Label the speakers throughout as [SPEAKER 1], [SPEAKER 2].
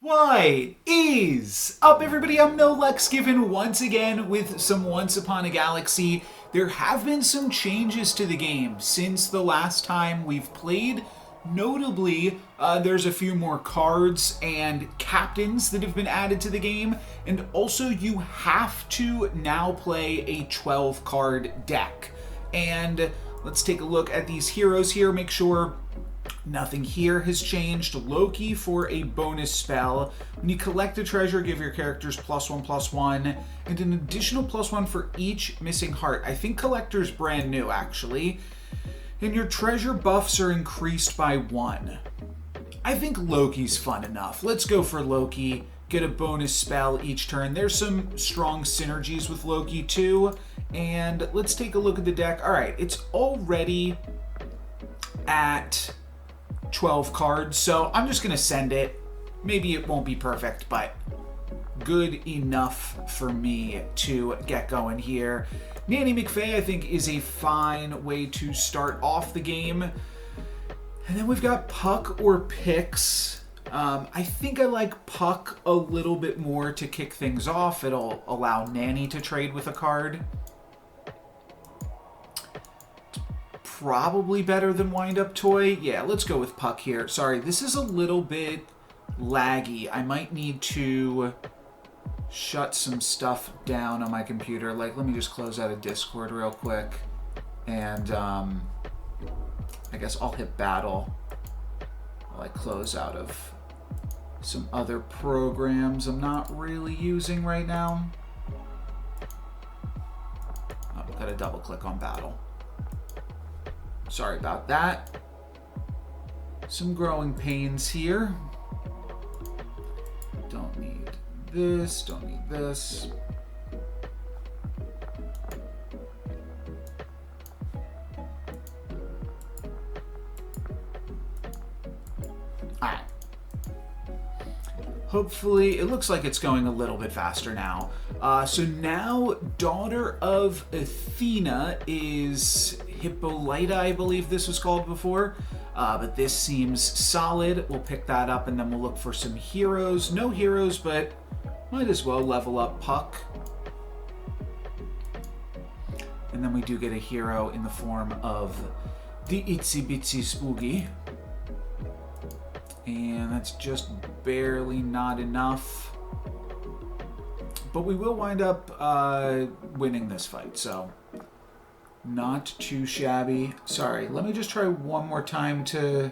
[SPEAKER 1] What is up, everybody? I'm NoLucksGiven once again with some Once Upon a Galaxy. There have been some changes to the game since the last time we've played. Notably, there's a few more cards and captains that have been added to the game, and also you have to now play a 12-card deck. And let's take a look at these heroes here, make sure nothing here has changed. Loki for a bonus spell. When you collect a treasure, give your characters +1/+1, and an additional +1 for each missing heart. I think collector's brand new, actually. And your treasure buffs are increased by 1. I think Loki's fun enough. Let's go for Loki. Get a bonus spell each turn. There's some strong synergies with Loki too. And let's take a look at the deck. All right, it's already at 12 cards, so I'm just gonna send it. Maybe it won't be perfect, but good enough for me to get going here. Nanny McFay, I think, is a fine way to start off the game. And then we've got Puck or Pix. I think I like Puck a little bit more to kick things off. It'll allow Nanny to trade with a card. Probably better than Wind Up Toy. Yeah, let's go with Puck here. Sorry, this is a little bit laggy. I might need to shut some stuff down on my computer. Like, let me just close out of Discord real quick. And I guess I'll hit battle while I close out of some other programs I'm not really using right now. Oh, gotta double click on battle. Sorry about that. Some growing pains here. Don't need this, don't need this. Alright. Hopefully, it looks like it's going a little bit faster now. So now, Daughter of Athena is Hippolyta, I believe this was called before. But this seems solid. We'll pick that up and then we'll look for some heroes. No heroes, but might as well level up Puck. And then we do get a hero in the form of the Itsy Bitsy Spooky. And that's just barely not enough. But we will wind up winning this fight, so not too shabby. Sorry, let me just try one more time to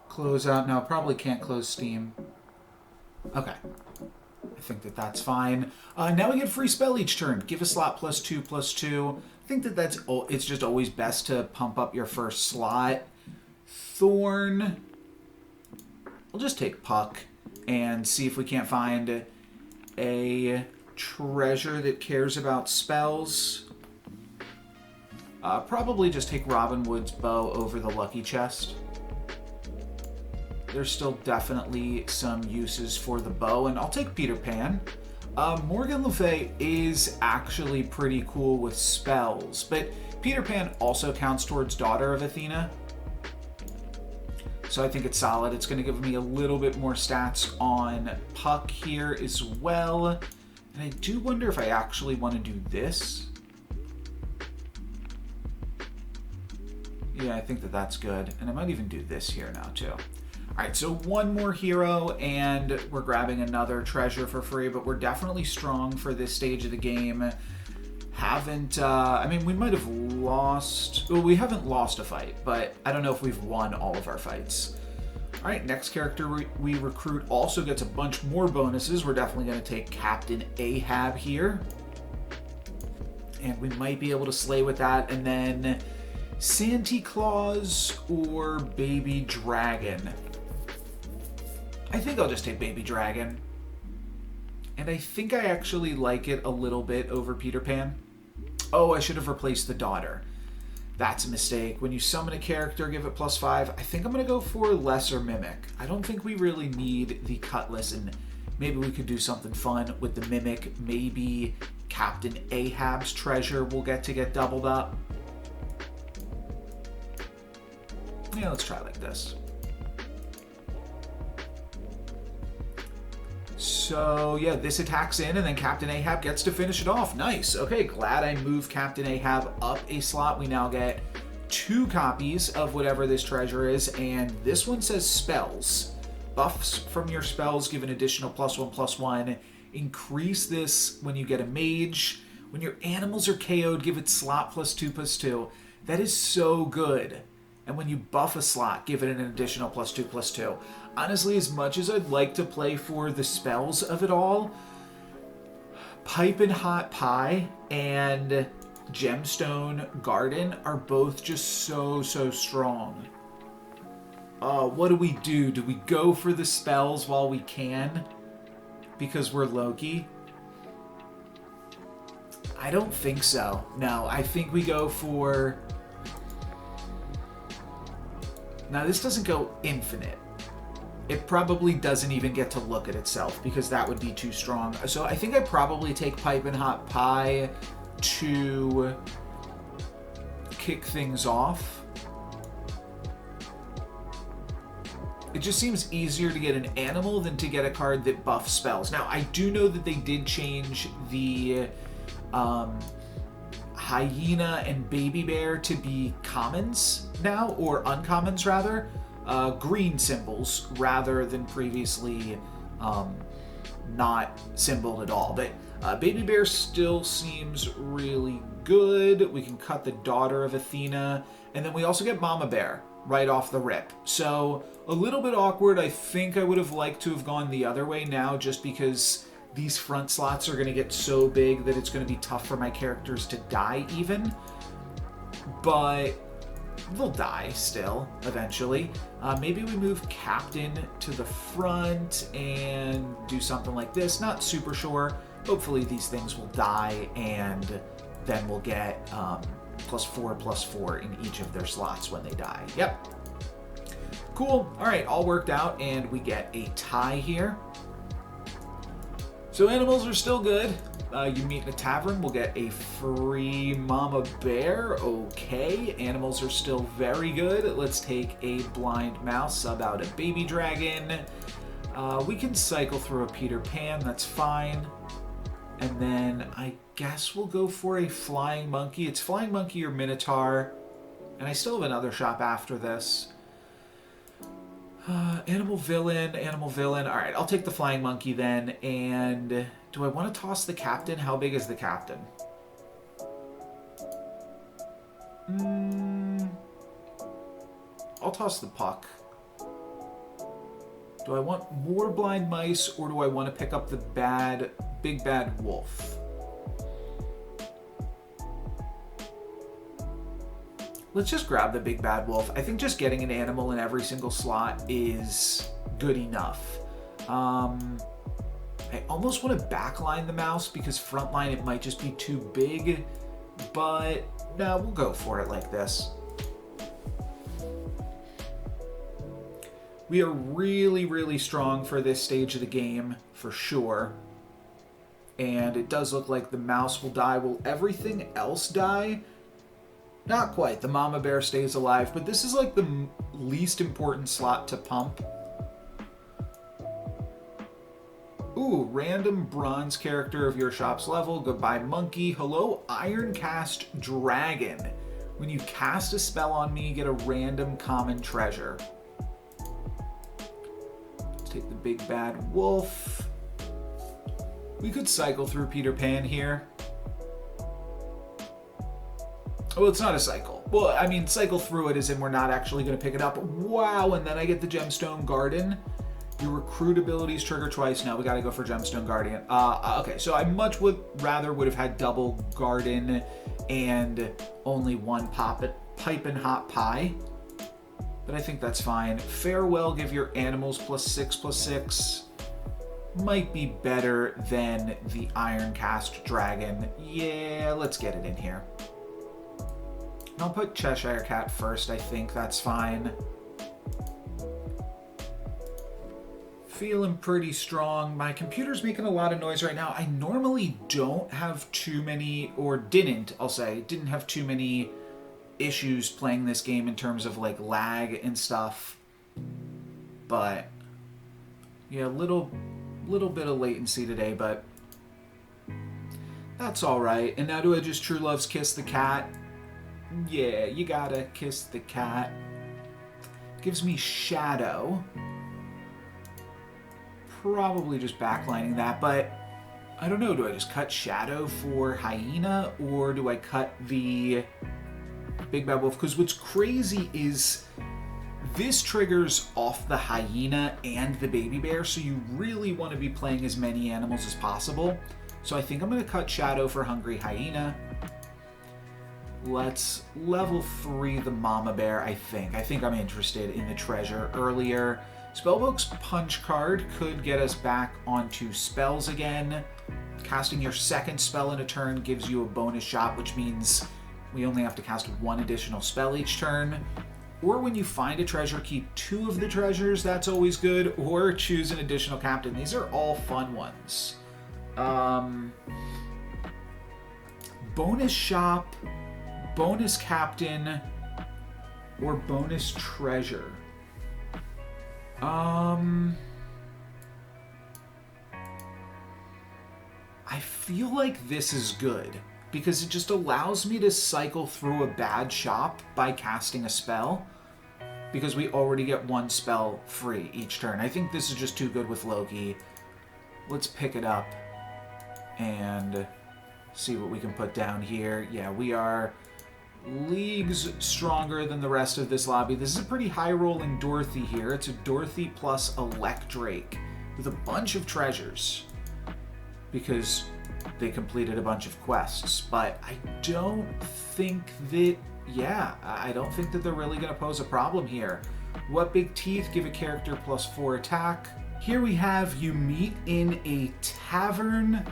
[SPEAKER 1] close out. No, probably can't close Steam. Okay. I think that that's fine. Now we get free spell each turn. Give a slot +2/+2. I think that it's just always best to pump up your first slot. Thorn. I'll just take Puck and see if we can't find a treasure that cares about spells. Probably just take Robin Wood's bow over the lucky chest. There's still definitely some uses for the bow, and I'll take Peter Pan. Morgan Le Fay is actually pretty cool with spells, but Peter Pan also counts towards Daughter of Athena. So I think it's solid. It's going to give me a little bit more stats on Puck here as well. And I do wonder if I actually want to do this. Yeah, I think that that's good. And I might even do this here now too. All right, so one more hero and we're grabbing another treasure for free, but we're definitely strong for this stage of the game. I mean, we might have lost... Well, we haven't lost a fight, but I don't know if we've won all of our fights. All right, next character we recruit also gets a bunch more bonuses. We're definitely going to take Captain Ahab here. And we might be able to slay with that. And then Santa Claus or Baby Dragon. I think I'll just take Baby Dragon. And I think I actually like it a little bit over Peter Pan. Oh, I should have replaced the daughter. That's a mistake. When you summon a character, give it +5. I think I'm going to go for Lesser Mimic. I don't think we really need the Cutlass, and maybe we could do something fun with the Mimic. Maybe Captain Ahab's treasure will get doubled up. Yeah, let's try like this. So, yeah, this attacks in, and then Captain Ahab gets to finish it off. Nice. Okay, glad I moved Captain Ahab up a slot. We now get 2 copies of whatever this treasure is, and this one says spells. Buffs from your spells give an additional +1/+1. Increase this when you get a mage. When your animals are KO'd, give it slot +2/+2. That is so good. And when you buff a slot, give it an additional +2/+2. Honestly, as much as I'd like to play for the spells of it all, Pipin Hot Pie and Gemstone Garden are both just so strong. What do we do? Do we go for the spells while we can? Because we're Loki? I don't think so. No, I think we go for... Now, this doesn't go infinite. It probably doesn't even get to look at itself because that would be too strong. So I think I probably take Pipin Hot Pie to kick things off. It just seems easier to get an animal than to get a card that buffs spells. Now, I do know that they did change the Hyena and Baby Bear to be commons now, or uncommons rather. Green symbols rather than previously not symboled at all. But Baby Bear still seems really good. We can cut the Daughter of Athena, and then we also get Mama Bear right off the rip. So a little bit awkward. I think I would have liked to have gone the other way now, just because these front slots are going to get so big that it's going to be tough for my characters to die even. But they'll die still, eventually. Maybe we move Captain to the front and do something like this. Not super sure. Hopefully these things will die, and then we'll get +4/+4 in each of their slots when they die. Yep. Cool. All right, all worked out, and we get a tie here. So animals are still good. You meet in a tavern, we'll get a free Mama Bear. Okay, animals are still very good. Let's take a blind mouse, sub out a baby dragon. We can cycle through a Peter Pan, that's fine. And then I guess we'll go for a flying monkey. It's flying monkey or minotaur. And I still have another shop after this. Animal villain. All right, I'll take the flying monkey then. And do I want to toss the captain? How big is the captain? I'll toss the puck. Do I want more blind mice, or do I want to pick up the big bad wolf? Let's just grab the big bad wolf. I think just getting an animal in every single slot is good enough. I almost want to backline the mouse because frontline it might just be too big, but no, we'll go for it like this. We are really strong for this stage of the game, for sure. And it does look like the mouse will die. Will everything else die? Not quite. The Mama Bear stays alive, but this is like the least important slot to pump. Ooh, random bronze character of your shop's level. Goodbye, monkey. Hello, Iron Cast Dragon. When you cast a spell on me, get a random common treasure. Let's take the big bad wolf. We could cycle through Peter Pan here. Well, it's not a cycle. Well, I mean, cycle through it as in we're not actually going to pick it up. Wow, and then I get the Gemstone Garden. Your recruit abilities trigger twice. Now we got to go for Gemstone Guardian. Okay, so I much rather would have had double Garden and only one Pipin Hot Pie. But I think that's fine. Farewell, give your animals +6/+6. Might be better than the Iron Cast Dragon. Yeah, let's get it in here. I'll put Cheshire Cat first, I think that's fine. Feeling pretty strong. My computer's making a lot of noise right now. I normally don't have too many, or didn't have too many issues playing this game in terms of like lag and stuff. But yeah, a little Little bit of latency today, but that's all right. And now do I just True Love's Kiss the Cat? Yeah, you gotta kiss the cat. Gives me Shadow. Probably just backlining that, but I don't know. Do I just cut Shadow for Hyena, or do I cut the Big Bad Wolf? Because what's crazy is this triggers off the Hyena and the Baby Bear, so you really want to be playing as many animals as possible. So I think I'm going to cut Shadow for Hungry Hyena. Let's level 3 the Mama Bear, I think. I think I'm interested in the treasure earlier. Spellbook's Punch card could get us back onto spells again. Casting your second spell in a turn gives you a bonus shot, which means we only have to cast 1 additional spell each turn. Or when you find a treasure, keep 2 of the treasures. That's always good. Or choose an additional captain. These are all fun ones. Bonus shop, bonus captain, or bonus treasure. I feel like this is good because it just allows me to cycle through a bad shop by casting a spell, because we already get 1 spell free each turn. I think this is just too good with Loki. Let's pick it up and see what we can put down here. Yeah, we are leagues stronger than the rest of this lobby. This is a pretty high-rolling Dorothy here. It's a Dorothy plus Electrake with a bunch of treasures because they completed a bunch of quests. But I don't think that, I don't think that they're really going to pose a problem here. What big teeth give a character +4 attack? Here we have you meet in a tavern,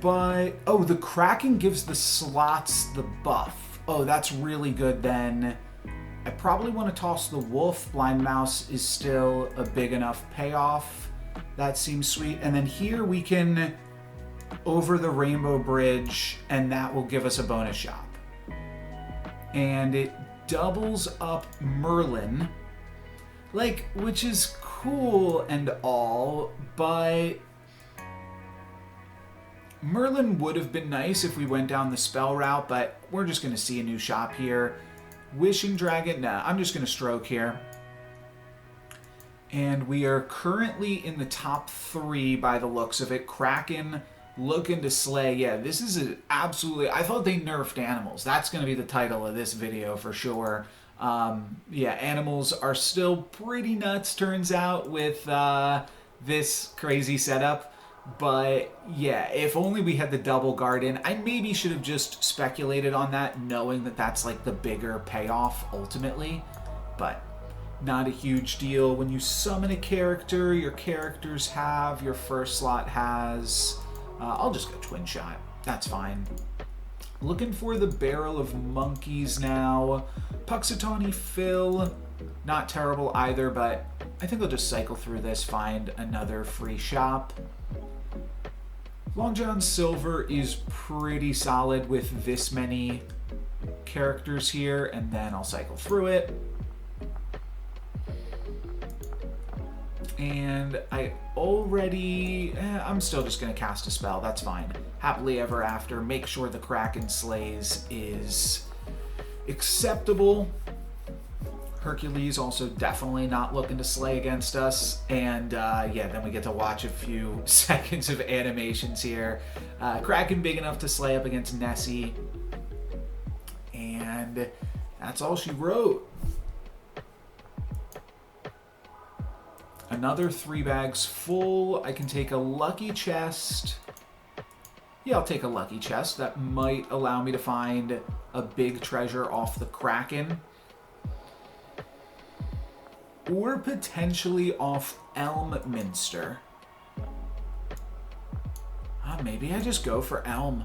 [SPEAKER 1] but, oh, the Kraken gives the slots the buff. Oh, that's really good then. I probably want to toss the Wolf. Blind Mouse is still a big enough payoff. That seems sweet. And then here we can over the Rainbow Bridge, and that will give us a bonus shop. And it doubles up Merlin, which is cool and all, but Merlin would have been nice if we went down the spell route, but we're just going to see a new shop here. Wishing Dragon, nah, I'm just going to stroke here. And we are currently in the top 3 by the looks of it. Kraken looking to slay. Yeah, this is absolutely... I thought they nerfed animals. That's going to be the title of this video for sure. Yeah, animals are still pretty nuts, turns out, with this crazy setup. But yeah, if only we had the double garden. I maybe should have just speculated on that, knowing that that's like the bigger payoff ultimately. But not a huge deal. When you summon a character, your characters have, your first slot has. I'll just go Twin Shot. That's fine. Looking for the Barrel of Monkeys now. Puxatawny Phil. Not terrible either, but I think I'll just cycle through this, find another free shop. Long John Silver is pretty solid with this many characters here, and then I'll cycle through it. And I already... I'm still just going to cast a spell. That's fine. Happily Ever After. Make sure the Kraken Slays is acceptable. Hercules also definitely not looking to slay against us. And yeah, then we get to watch a few seconds of animations here. Kraken big enough to slay up against Nessie. And that's all she wrote. Another 3 bags full. I can take a lucky chest. Yeah, I'll take a lucky chest. That might allow me to find a big treasure off the Kraken. Or potentially off Elmminster. Maybe I just go for Elm.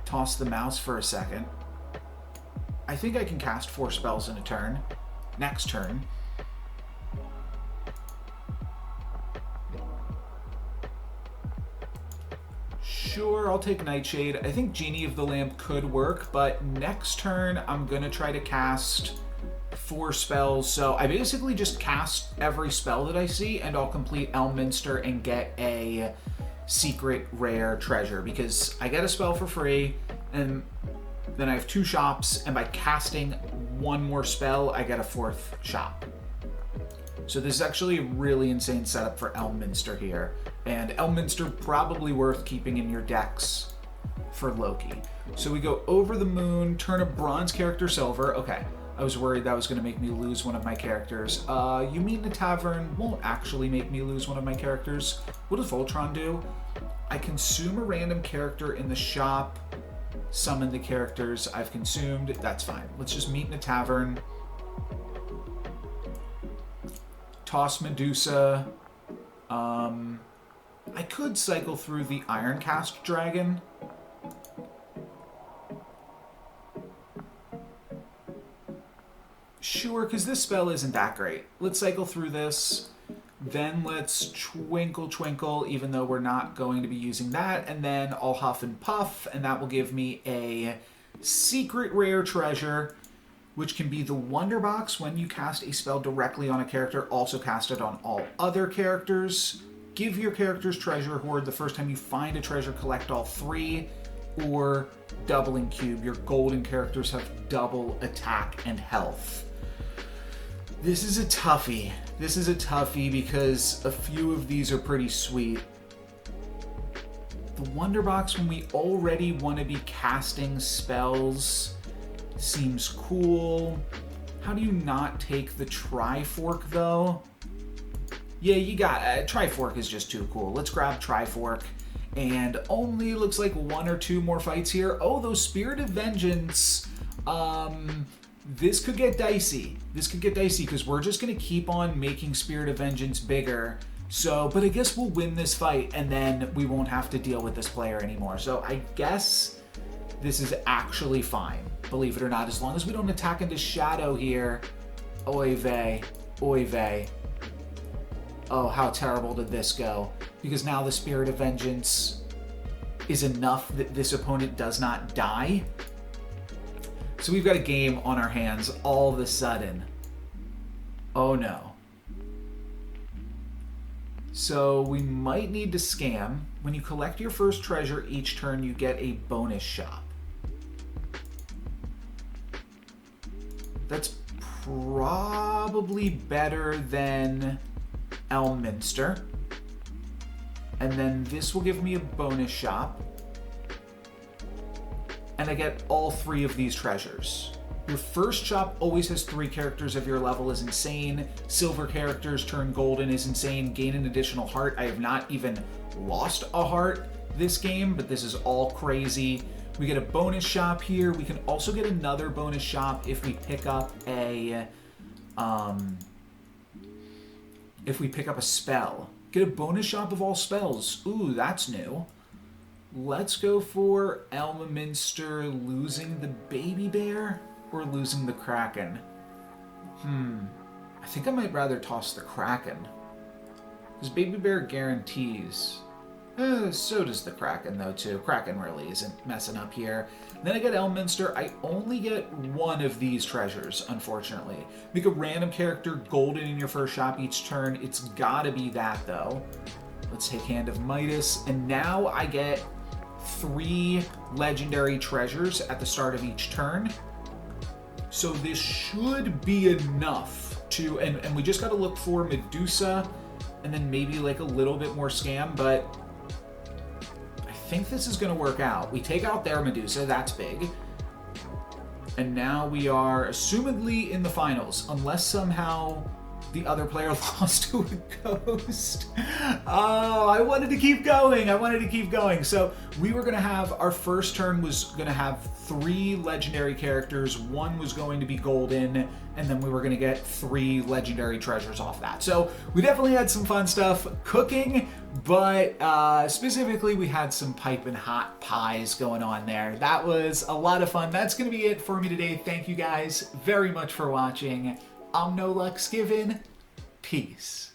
[SPEAKER 1] Toss the mouse for a second. I think I can cast 4 spells in a turn. Next turn. Sure, I'll take Nightshade. I think Genie of the Lamp could work, but next turn I'm going to try to cast 4 spells, so I basically just cast every spell that I see, and I'll complete Elminster and get a secret rare treasure, because I get a spell for free, and then I have 2 shops, and by casting 1 more spell, I get a 4th shop. So this is actually a really insane setup for Elminster here, and Elminster probably worth keeping in your decks for Loki. So we go over the moon, turn a bronze character silver. Okay, I was worried that was going to make me lose one of my characters. You meet in a tavern won't actually make me lose one of my characters. What does Voltron do? I consume a random character in the shop, summon the characters I've consumed. That's fine. Let's just meet in a tavern. Toss Medusa. I could cycle through the Ironcast Dragon. Sure, because this spell isn't that great. Let's cycle through this. Then let's Twinkle Twinkle, even though we're not going to be using that. And then I'll Huff and Puff, and that will give me a secret rare treasure, which can be the Wonder Box. When you cast a spell directly on a character, also cast it on all other characters. Give your character's treasure hoard the first time you find a treasure, collect all 3, or doubling cube. Your golden characters have double attack and health. This is a toughie. This is a toughie because a few of these are pretty sweet. The Wonder Box, when we already want to be casting spells, seems cool. How do you not take the Trifork though? Yeah, you got it. Trifork is just too cool. Let's grab Trifork. And only looks like 1 or 2 more fights here. Oh, those Spirit of Vengeance. This could get dicey. This could get dicey because we're just going to keep on making Spirit of Vengeance bigger. So, but I guess we'll win this fight and then we won't have to deal with this player anymore. So I guess this is actually fine, believe it or not, as long as we don't attack into Shadow here. Oy vey. Oy vey. Oh, how terrible did this go? Because now the Spirit of Vengeance is enough that this opponent does not die. So we've got a game on our hands all of a sudden. Oh no. So we might need to scam. When you collect your first treasure each turn, you get a bonus shop. That's probably better than Elminster. And then this will give me a bonus shop. And I get all 3 of these treasures. Your first shop always has 3 characters of your level is insane. Silver characters turn golden is insane. Gain an additional heart. I have not even lost a heart this game, but this is all crazy. We get a bonus shop here. We can also get another bonus shop if we pick up a spell. Get a bonus shop of all spells. Ooh, that's new. Let's go for Elminster losing the baby bear or losing the Kraken. I think I might rather toss the Kraken. Because baby bear guarantees. So does the Kraken though too. Kraken really isn't messing up here. Then I get Elminster. I only get 1 of these treasures, unfortunately. Make a random character golden in your first shop each turn. It's gotta be that though. Let's take Hand of Midas. And now I get 3 legendary treasures at the start of each turn. So this should be enough to, and we just gotta look for Medusa and then maybe like a little bit more scam, but I think this is gonna work out. We take out their Medusa, that's big. And now we are assumedly in the finals, unless somehow the other player lost to a ghost. Oh, I wanted to keep going. So we were going to have, our first turn was going to have 3 legendary characters. 1 was going to be golden, and then we were going to get 3 legendary treasures off that. So we definitely had some fun stuff cooking, but specifically we had some piping hot pies going on there. That was a lot of fun. That's going to be it for me today. Thank you guys very much for watching. I'm NoLucksGiven. Peace.